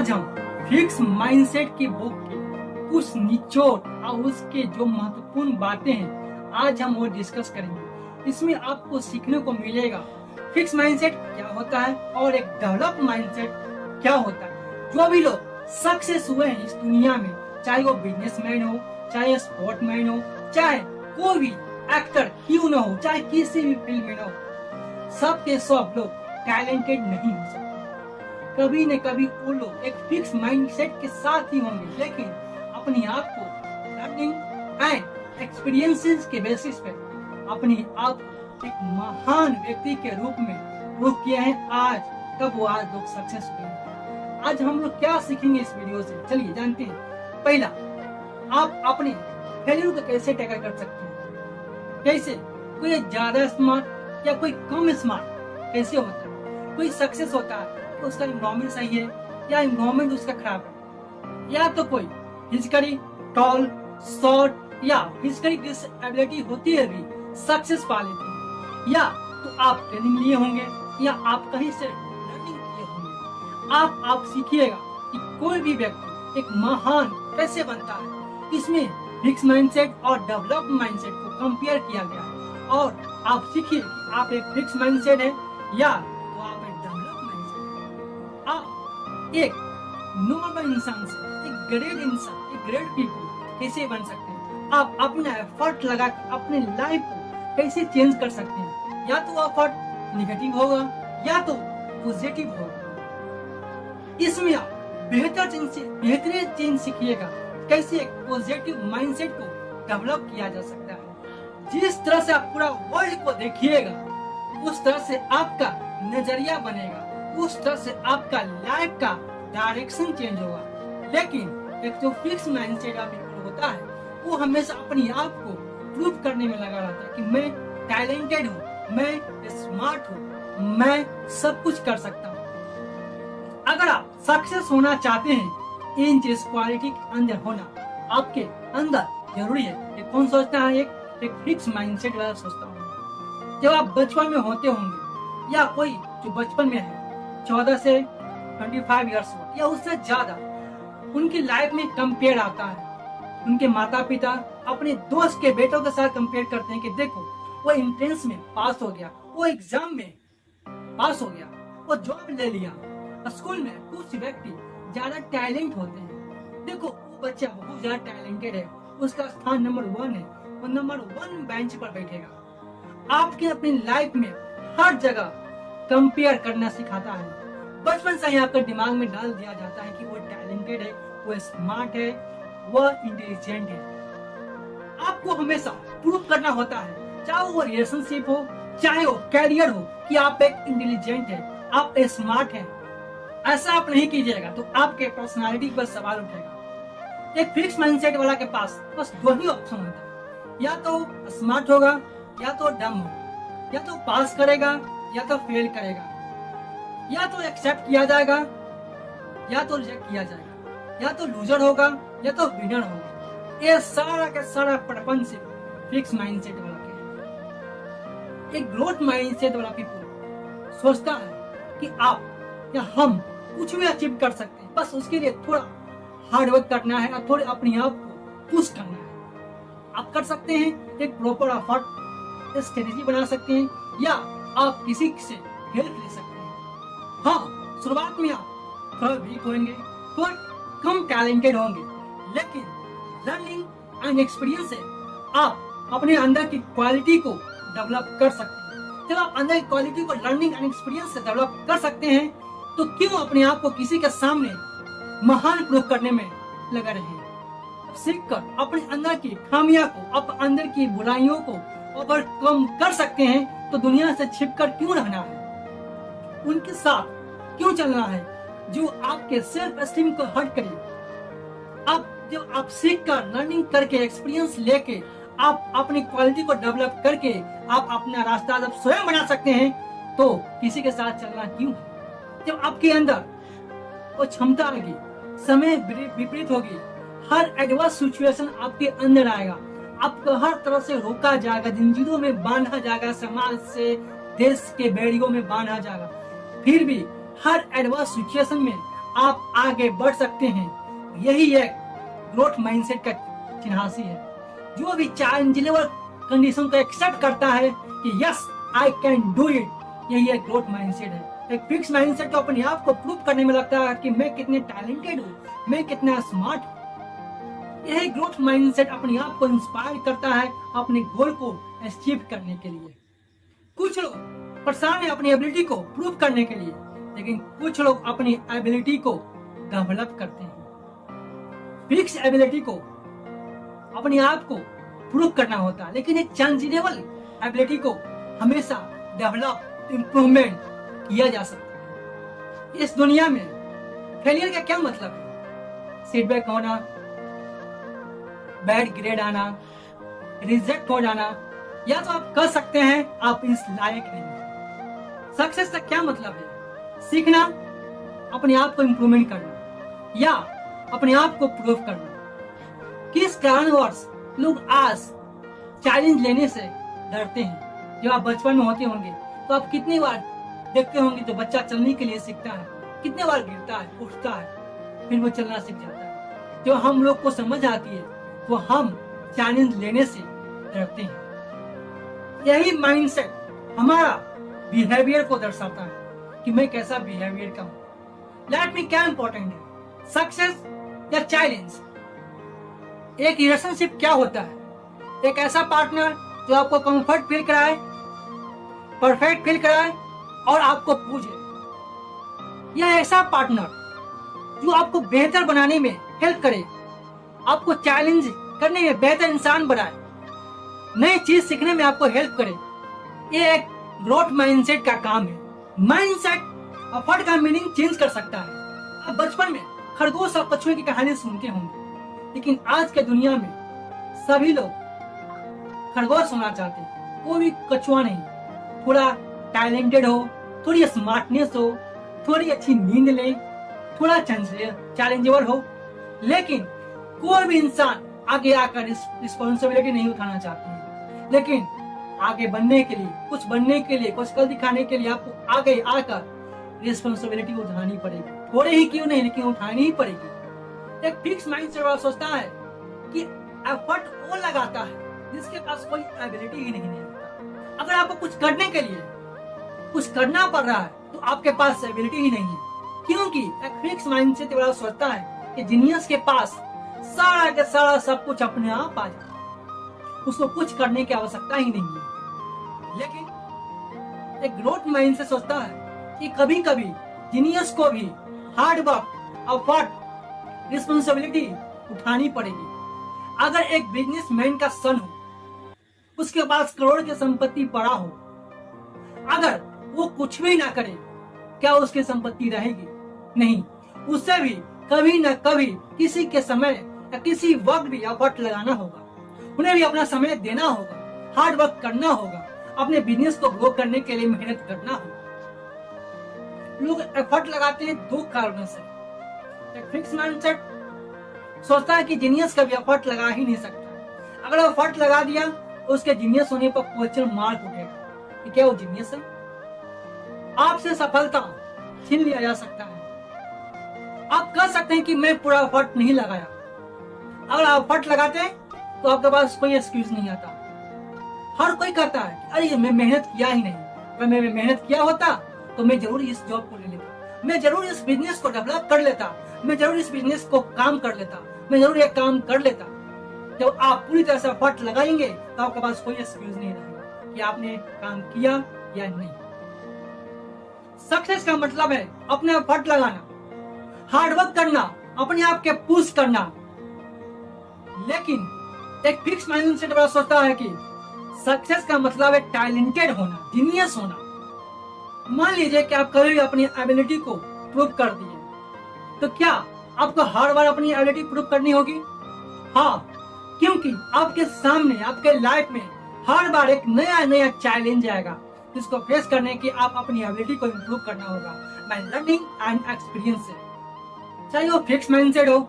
आज हम fix mindset की बुक के कुछ निचोड़ और उसके जो महत्वपूर्ण बातें हैं आज हम वो डिस्कस करेंगे। इसमें आपको सीखने को मिलेगा फिक्स माइंडसेट क्या होता है और एक डेवलप माइंडसेट क्या होता है। जो भी लोग सक्सेस हुए हैं इस दुनिया में, चाहे वो बिजनेसमैन हो, चाहे स्पोर्टमैन हो, चाहे कोई भी एक्टर क्यों न हो, चाहे किसी भी फील्ड में न हो, सब के सब लोग टैलेंटेड नहीं हो सकते। कभी न कभी वो लोग एक फिक्स माइंडसेट के साथ ही होंगे, लेकिन अपने आप को लर्निंग एंड एक्सपीरियंसेस के बेसिस पे अपने आप को एक महान व्यक्ति के रूप में प्रूव किया है। आज तब वो आज लोग सक्सेस हुए हैं। आज हम लोग क्या सीखेंगे इस वीडियो से, चलिए जानते हैं। पहला, आप अपने फेलियर को कैसे टैकल कर सकते हैं। कैसे कोई ज्यादा स्मार्ट या कोई कम स्मार्ट कैसे होता है। कोई सक्सेस होता है तो उसका इन्वायरमेंट सही है या इन्वायरमेंट उसका खराब है, या तो कोई फिजिकली टॉल, शॉर्ट या फिजिकली डिसेबिलिटी होती है भी सक्सेस पा लेते हैं, या तो आप ट्रेनिंग लिए होंगे या आप कहीं से लर्निंग किए होंगे। आप सीखिएगा कि कोई भी व्यक्ति एक महान कैसे बनता है। इसमें फिक्स माइंडसेट और डेवलप माइंडसेट को कंपेयर किया गया है और आप सीखिए कि आप एक फिक्स माइंडसेट है या तो आप एक डेवलप माइंडसेट है। आप एक नॉर्मल इंसान से एक ग्रेट इंसान, एक ग्रेट पीपल कैसे बन सकते हैं। आप अपना एफर्ट लगा अपने लाइफ को कैसे चेंज कर सकते हैं। या तो एफर्ट निगेटिव होगा या तो पॉजिटिव होगा। इसमें आप बेहतरीन चेंज सीखिएगा कैसे एक पॉजिटिव माइंडसेट को डेवलप किया जा सकता है। जिस तरह से आप पूरा वर्ल्ड को देखिएगा उस तरह से आपका नजरिया बनेगा, उस तरह से आपका लाइफ का डायरेक्शन चेंज होगा। लेकिन एक जो फिक्स माइंडसेट होता है वो हमेशा अपने आप को प्रूव करने में लगा रहता है कि मैं टैलेंटेड हूँ, मैं स्मार्ट हूँ, मैं सब कुछ कर सकता हूँ। अगर आप सक्सेस होना चाहते हैं, इन चीज क्वालिटी के अंदर होना आपके अंदर जरूरी है। ये कौन सोचता है? एक फिक्स माइंडसेट वाला सोचता हूँ। जब आप बचपन में होते होंगे या कोई जो बचपन में है 14 से 25 ईयर्स या उससे ज्यादा, उनकी लाइफ में कंपेयर आता है। उनके माता पिता अपने दोस्त के बेटों के साथ कंपेयर करते हैं कि देखो वो एंट्रेंस में पास हो गया, वो एग्जाम में पास हो गया, वो जॉब ले लिया। स्कूल में कुछ व्यक्ति ज्यादा टैलेंट होते हैं, देखो वो बच्चा बहुत ज्यादा टैलेंटेड है, उसका स्थान नंबर 1 है, वो नंबर 1 बेंच पर बैठेगा। आपके अपनी लाइफ में हर जगह कंपेयर करना सिखाता है। बचपन से ही आपके दिमाग में डाल दिया जाता है कि वो टैलेंटेड है, वो स्मार्ट है, वो इंटेलिजेंट है। आपको हमेशा प्रूव करना होता है, चाहे वो रिलेशनशिप हो, चाहे वो कैरियर हो, कि आप एक इंटेलिजेंट है, आप स्मार्ट है। ऐसा आप नहीं कीजिएगा तो आपके पर्सनालिटी पर सवाल उठेगा। एक फिक्स माइंडसेट वाला के पास बस 2 ही ऑप्शन होता है, या तो स्मार्ट होगा या तो डम होगा, या तो पास करेगा या तो फेल करेगा, या तो एक्सेप्ट किया जाएगा या तो रिजेक्ट किया जाएगा, या तो लूजर होगा या तो विनर होगा। ये सारा का सारा प्रपंच से फिक्स माइंडसेट वाला के। एक ग्रोथ माइंडसेट वाला पीपल सोचता है कि आप या हम कुछ भी अचीव कर सकते हैं, बस उसके लिए थोड़ा हार्ड वर्क करना है और थोड़े अपने आप को पुश करना है। आप कर सकते हैं, एक प्रॉपर एफर्ट स्ट्रेटेजी बना सकते हैं, या आप किसी से हेल्प ले सकते हैं। हाँ, शुरुआत में आप थोड़ा वीक होंगे, थोड़ा कम टैलेंटेड होंगे, लेकिन लर्निंग एंड एक्सपीरियंस से आप अपने अंदर की क्वालिटी को डेवलप कर सकते हैं। जब आप अंदर की क्वालिटी को लर्निंग एंड एक्सपीरियंस से डेवलप कर सकते हैं तो क्यों अपने आप को किसी के सामने महान प्रूव करने में लगा रहे। सीखकर अपने अंदर की खामियां को, अपने अंदर की बुराइयों को ओवरकम कर सकते हैं तो दुनिया से छिपकर क्यों रहना है, उनके साथ क्यों चलना है जो आपके सेल्फ एस्टीम को हर्ट करे। अब जब आप सीख कर, लर्निंग करके, एक्सपीरियंस लेके आप अपनी क्वालिटी को डेवलप करके आप अपना रास्ता जब स्वयं बना सकते हैं तो किसी के साथ चलना क्यों है। जब आपके अंदर वो क्षमता आएगी, समय विपरीत होगी, हर एडवर्स सिचुएशन आपके अंदर आएगा, आपको हर तरह से रोका जाएगा, जंजीरों में बांधा जाएगा, समाज से, देश के बेड़ियों में बांधा जाएगा, फिर भी हर एडवर्स सिचुएशन में आप आगे बढ़ सकते हैं। यही एक ग्रोथ माइंडसेट का चिन्हासी है। जो भी चैलेंजेबल कंडीशन को एक्सेप्ट करता है कि yes I can do it, यही एक ग्रोथ माइंडसेट है। एक फिक्स माइंडसेट तो अपने आप को प्रूव करने में लगता है कि मैं कितने टैलेंटेड हूँ, मैं कितना स्मार्ट हूँ। यही ग्रोथ माइंडसेट अपने आप को इंस्पायर करता है अपने गोल को अचीव करने के लिए। कुछ लोग परेशान है अपनी एबिलिटी को प्रूव करने के लिए, लेकिन कुछ लोग अपनी एबिलिटी को डेवलप करते हैं। फिक्स एबिलिटी को अपने आप को प्रूव करना होता है, लेकिन एक चेंजेबल एबिलिटी को हमेशा डेवलप इंप्रूवमेंट किया जा सकता है। इस दुनिया में फेलियर का क्या मतलब है? सेटबैक होना, बैड ग्रेड आना, रिजेक्ट हो जाना, या तो आप कर सकते हैं आप इस लायक नहीं। सक्सेस का क्या मतलब है? सीखना, अपने आप को इंप्रूवमेंट करना या अपने आप को प्रूव करना। किस कारणवश लोग आज चैलेंज लेने से डरते हैं? जब आप बचपन में होते होंगे तो आप कितनी बार देखते होंगे तो बच्चा चलने के लिए सीखता है, कितने बार गिरता है, उठता है, फिर वो चलना सीख जाता है। जो हम लोग को समझ आती है वो हम चैलेंज लेने से डरते हैं। यही माइंडसेट हमारा बिहेवियर को दर्शाता है कि मैं कैसा बिहेवियर का हूं। लाइफ में क्या इंपॉर्टेंट है, सक्सेस या चैलेंज? एक रिलेशनशिप क्या होता है? एक ऐसा पार्टनर जो आपको कंफर्ट फील कराए, परफेक्ट फील कराए और आपको पूजे। यह ऐसा पार्टनर जो आपको बेहतर बनाने में हेल्प करे, आपको चैलेंज करने में बेहतर इंसान बनाए, नई चीज सीखने में आपको हेल्प करे। ये एक ग्रोथ माइंडसेट का काम है। माइंडसेट एफर्ट का मीनिंग चेंज कर सकता है। आप बचपन में खरगोश और कछुए की कहानी सुनते होंगे, लेकिन आज के दुनिया में सभी लोग खरगोश होना चाहते हैं, कोई भी कछुआ नहीं। थोड़ा टैलेंटेड हो, थोड़ी स्मार्टनेस हो, थोड़ी अच्छी नींद ले, थोड़ा चैलेंजेबल हो, लेकिन कोई भी इंसान आगे आकर रिस्पॉन्सिबिलिटी नहीं उठाना चाहते हैं। लेकिन आगे बनने के लिए, कुछ बनने के लिए, कुछ कर दिखाने के लिए आपको आगे आकर रिस्पॉन्सिबिलिटी उठानी पड़ेगी। थोड़े ही क्यों नहीं, लेकिन उठानी ही पड़ेगी। एक फिक्स माइंडसेट वाला सोचता है कि एफर्ट वो लगाता है जिसके पास कोई एबिलिटी ही नहीं होता। अगर आपको कुछ करने के लिए कुछ करना पड़ रहा है तो आपके पास एबिलिटी ही नहीं है, क्योंकि एक फिक्स माइंडसेट वाला सोचता है कि जीनियस के पास सारा के सारा सब कुछ अपने आप आ जाता है, उसको कुछ करने की आवश्यकता ही नहीं है। लेकिन एक ग्रोथ माइंड से सोचता है कि कभी कभी जीनियस को भी हार्ड वर्क, एफर्ट, रिस्पॉन्सिबिलिटी उठानी पड़ेगी। अगर एक बिजनेसमैन का सन हो, उसके पास करोड़ की संपत्ति पड़ा हो, अगर वो कुछ भी ना करे, क्या उसकी संपत्ति रहेगी? नहीं, उससे भी कभी न कभी किसी के समय या किसी वक्त भी एफर्ट लगाना होगा, उन्हें भी अपना समय देना होगा, हार्ड वर्क करना होगा, अपने बिजनेस को ग्रो करने के लिए मेहनत करना होगा। लोग एफर्ट लगाते हैं दो कारणों से। एक फिक्स माइंडसेट सोचता है कि जीनियस कभी एफर्ट लगा ही नहीं सकता। अगर एफर्ट लगा दिया तो उसके जीनियस होने पर क्वेश्चन मार्क उठेगा कि क्या वो जीनियस है? आपसे सफलता छीन लिया जा सकता है। आप कह सकते हैं कि मैं पूरा एफर्ट नहीं लगाया। अगर आप एफर्ट लगाते हैं तो आपके पास कोई एक्सक्यूज नहीं आता। हर कोई कहता है कि अरे मैं मेहनत किया ही नहीं, अगर मैं मेहनत किया होता तो मैं जरूर इस जॉब को ले लेता, मैं जरूर इस बिजनेस को डेवलप कर लेता, मैं जरूर इस बिजनेस को काम कर लेता, मैं जरूर एक काम कर लेता। जब आप पूरी तरह से एफर्ट लगाएंगे तो आपके पास कोई एक्सक्यूज नहीं रहेगा कि आपने काम किया या नहीं। सक्सेस का मतलब है अपने एफर्ट लगाना, हार्ड वर्क करना, अपने आप के पुश करना। लेकिन एक फिक्स माइंडसेट वाला सोचता है कि सक्सेस का मतलब है टैलेंटेड होना, जीनियस होना। मान लीजिए कि आप कभी भी अपनी एबिलिटी को प्रूव कर दिए, तो क्या आपको हर बार अपनी एबिलिटी प्रूव करनी होगी? हाँ, क्योंकि आपके सामने, आपके लाइफ में हर बार एक नया नया चैलेंज आएगा जिसको फेस करने की आप अपनी एबिलिटी को इम्प्रूव करना होगा बाय लर्निंग एंड एक्सपीरियंस से। चाहे वो फिक्स माइंडसेट हो,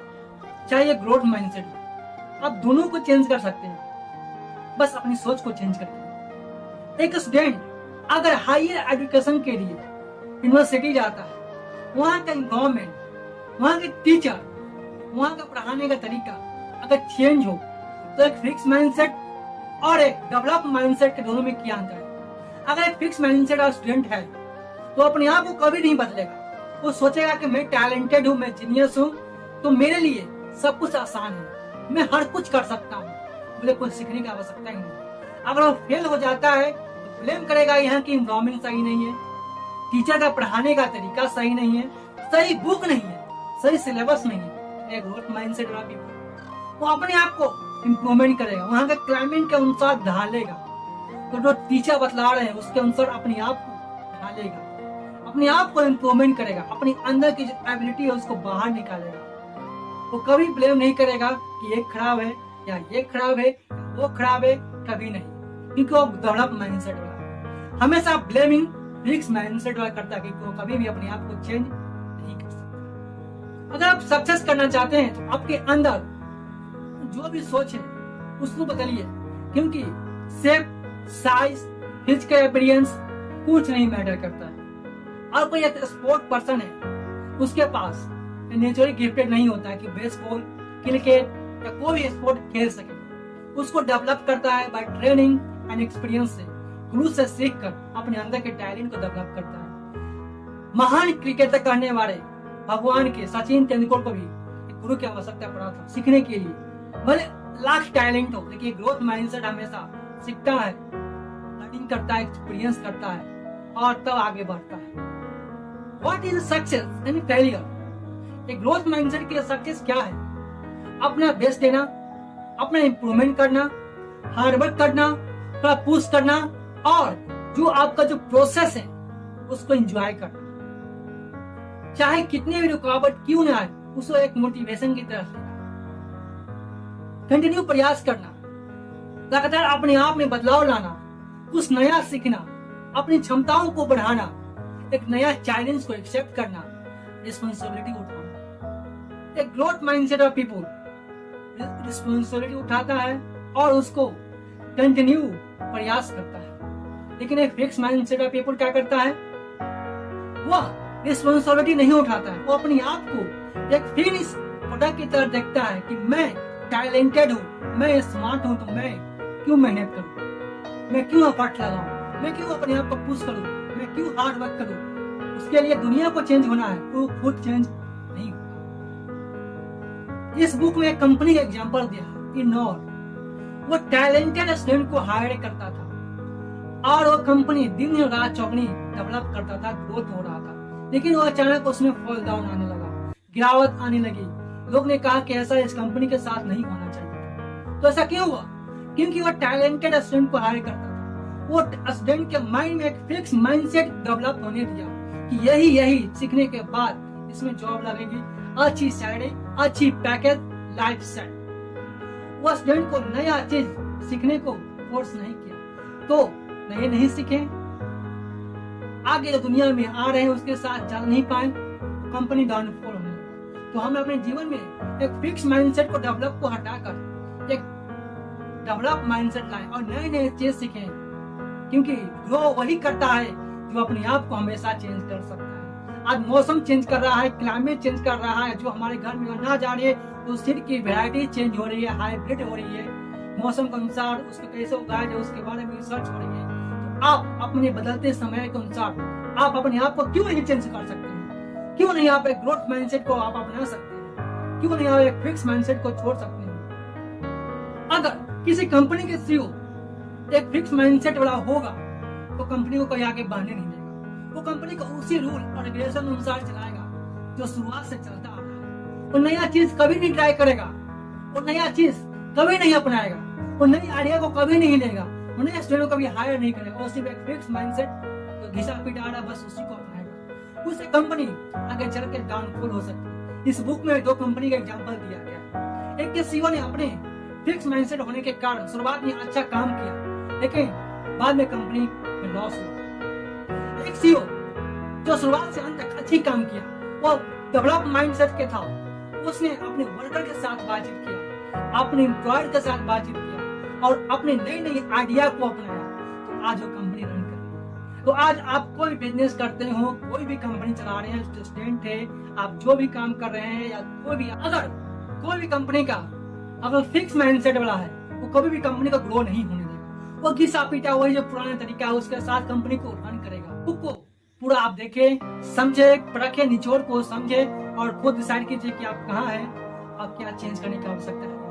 चाहे ग्रोथ माइंडसेट हो, आप दोनों को चेंज कर सकते हैं, बस अपनी सोच को चेंज करके। एक स्टूडेंट अगर हायर एजुकेशन के लिए यूनिवर्सिटी जाता है, वहाँ का एनवायरनमेंट, वहाँ के टीचर, वहाँ का पढ़ाने का तरीका अगर चेंज हो तो एक फिक्स माइंडसेट और एक डेवलप माइंडसेट के दोनों में क्या अंतर है। अगर एक फिक्स माइंडसेट का स्टूडेंट है तो अपने आप को कभी नहीं बदलेगा। वो सोचेगा कि मैं टैलेंटेड हूँ, मैं जीनियस हूँ, तो मेरे लिए सब कुछ आसान है, मैं हर कुछ कर सकता हूँ, मुझे कुछ सीखने की आवश्यकता ही नहीं। अगर वो फेल हो जाता है तो ब्लेम करेगा यहाँ की एनवायरमेंट सही नहीं है, टीचर का पढ़ाने का तरीका सही नहीं है, सही बुक नहीं है, सही सिलेबस नहीं है। एक ग्रोथ माइंडसेट वाला पीपल वो अपने आप को इम्प्रूवमेंट करेगा, वहाँ के क्लाइमेट के अनुसार ढालेगा। तो जो टीचर बतला रहे हैं उसके अनुसार अपने आप को ढालेगा, अपने आप को इम्प्रूवमेंट करेगा, अपने अंदर की जो एबिलिटी है उसको बाहर निकालेगा। वो कभी ब्लेम नहीं करेगा कि ये खराब है या ये खराब है या वो खराब है, कभी नहीं, क्योंकि वो डेवलप माइंडसेट वाला है। हमेशा ब्लेमिंग फिक्स माइंडसेट वाला करता है, क्योंकि वो कभी भी अपने आप को चेंज नहीं कर सकता। अगर आप सक्सेस करना चाहते हैं तो आपके अंदर जो भी सोच है उसको बदलिए, क्योंकि शेप, साइज, फिजिकल अपीयरेंस कुछ नहीं मैटर करता है। और कोई एक स्पोर्ट पर्सन है उसके पास नेचुरली गिफ्टेड नहीं होता है कि बेसबॉल, क्रिकेट या कोई भी स्पोर्ट खेल सके, उसको डेवलप करता है बाय ट्रेनिंग एंड एक्सपीरियंस से, गुरु से सीख कर अपने अंदर के टैलेंट को डेवलप करता है। महान क्रिकेटर कहने वाले भगवान के सचिन तेंदुलकर को भी एक गुरु की आवश्यकता पड़ा था सीखने के लिए। भले लाख टैलेंट हो, लेकिन ग्रोथ माइंडसेट हमेशा सीखता है, लर्निंग करता है, एक्सपीरियंस करता है और तब आगे बढ़ता है। What is success and failure? एक ग्रोथ माइंडसेट की सक्सेस क्या है? अपना बेस्ट देना, अपना इंप्रूवमेंट करना, हार्डवर्क करना, थोड़ा पुश करना और जो आपका जो प्रोसेस है उसको एंजॉय करना। चाहे कितने भी रुकावट क्यों ना आए उसको एक मोटिवेशन की तरह लेना, कंटिन्यू प्रयास करना, लगातार अपने आप में बदलाव लाना, कुछ नया सीखना, अपनी क्षमताओं को बढ़ाना, एक नया चैलेंज को एक्सेप्ट करना, रिस्पॉन्सिबिलिटी उठाना। एक growth mindset of people responsibility उठाता है और उसको कंटिन्यू प्रयास करता है। लेकिन एक फिक्स माइंडसेट ऑफ पीपल क्या करता है? वह रिस्पॉन्सिबिलिटी नहीं उठाता है, वो अपने आप को एक फिनिश प्रोडक्ट की तरह देखता है कि मैं टैलेंटेड हूँ, मैं स्मार्ट हूँ, तो मैं क्यों मेहनत करूँ, मैं क्यों एफर्ट लगाऊं, मैं क्यों अपने आप को पुश करूँ, मैं क्यों हार्ड वर्क करूँ। उसके लिए दुनिया को चेंज होना है, वो खुद चेंज नहीं होगा। इस बुक में एक कंपनी का एग्जांपल दिया, इग्नोर। वो टैलेंटेड स्टूडेंट को हायर करता था और वो कंपनी दिन रात चौगनी डेवलप करता था, ग्रोथ हो रहा था। लेकिन वो अचानक उसमें फॉल डाउन आने लगा, गिरावट आने लगी। लोग ने कहा कि ऐसा इस कंपनी के साथ नहीं होना चाहिए। तो ऐसा क्यों हुआ? क्योंकि वो टैलेंटेड स्टूडेंट को हायर करता था। वो स्टूडेंट के माइंड में एक फिक्स माइंडसेट डेवलप होने दिया कि यही सीखने के बाद इसमें जॉब लगेगी, अच्छी सैलरी, अच्छी पैकेज, लाइफ सेट। वो स्टूडेंट को नया चीज सीखने को फोर्स नहीं किया, तो नए नहीं सीखे, आगे जो दुनिया में आ रहे हैं उसके साथ चल नहीं पाए, कंपनी डाउनफॉल होने लगा। तो हमें अपने जीवन में एक फिक्स माइंडसेट को डेवलप को हटाकर एक डेवलप माइंडसेट लाएं और नए नए चीज सीखें, क्योंकि ग्रो वही करता है जो अपने आप को हमेशा चेंज कर सकता है। आज मौसम चेंज कर रहा है, क्लाइमेट चेंज कर रहा है, जो हमारे घर में अनाज आ रही है तो सीड की वैरायटी चेंज हो रही है, हाइब्रिड हो रही है, मौसम के अनुसार उसको कैसे उगाया जाए उसके बारे में रिसर्च हो रही है। तो आप अपने बदलते समय के अनुसार आप अपने आप को क्यों नहीं चेंज कर सकते हैं? क्यों नहीं आप एक ग्रोथ माइंडसेट को आप अपना सकते हैं? क्यों नहीं आप एक फिक्स माइंडसेट को छोड़ सकते हैं? अगर किसी कंपनी के सीईओ एक फिक्स माइंडसेट वाला होगा तो कंपनी को कोई आगे बढ़ने नहीं देगा। वो कंपनी को उसी रूल और रेगुलेशन अनुसार चलाएगा जो शुरुआत से चलता आ रहा है। वो नया चीज कभी नहीं ट्राई करेगा, वो नया चीज कभी नहीं अपनाएगा, वो नई आइडिया को कभी नहीं लेगा, वो नए स्टूडेंट को कभी हायर नहीं करेगा। वो सिर्फ एक फिक्स माइंडसेट तो घिसा पिटा रहा बस उसी को अपनाएगा। उससे कंपनी आगे चल के डाउनफॉल हो सकती है। इस बुक में दो कंपनी का एग्जाम्पल दिया गया है। एक के सीईओ ने अपने फिक्स माइंडसेट होने के कारण शुरुआत में अच्छा काम किया, लेकिन बाद में कंपनी में लॉस हुआ। एक सीईओ जो शुरुआत से अंत तक अच्छी काम किया, वो डेवलप माइंडसेट के था। उसने अपने वर्कर के साथ बातचीत किया, अपने एम्प्लॉयर के साथ बातचीत किया और अपने नई नई आइडिया को अपनाया। तो आज वो कंपनी रन कर रही है। तो आज आप कोई बिजनेस करते हो, कोई भी कंपनी चला रहे हैं, स्टूडेंट है, आप जो भी काम कर रहे हैं या कोई भी, अगर कोई भी कंपनी का अगर फिक्स माइंडसेट वाला है, वो कभी भी कंपनी का ग्रो नहीं होने देगा। वो घिसा पीटा वही जो पुराना तरीका है उसके साथ कंपनी को रन करेगा। बुक को पूरा आप देखें, समझे, परखे, निचोड़ को समझे और खुद डिसाइड कीजिए कि आप कहाँ हैं और क्या चेंज करने की आवश्यकता है।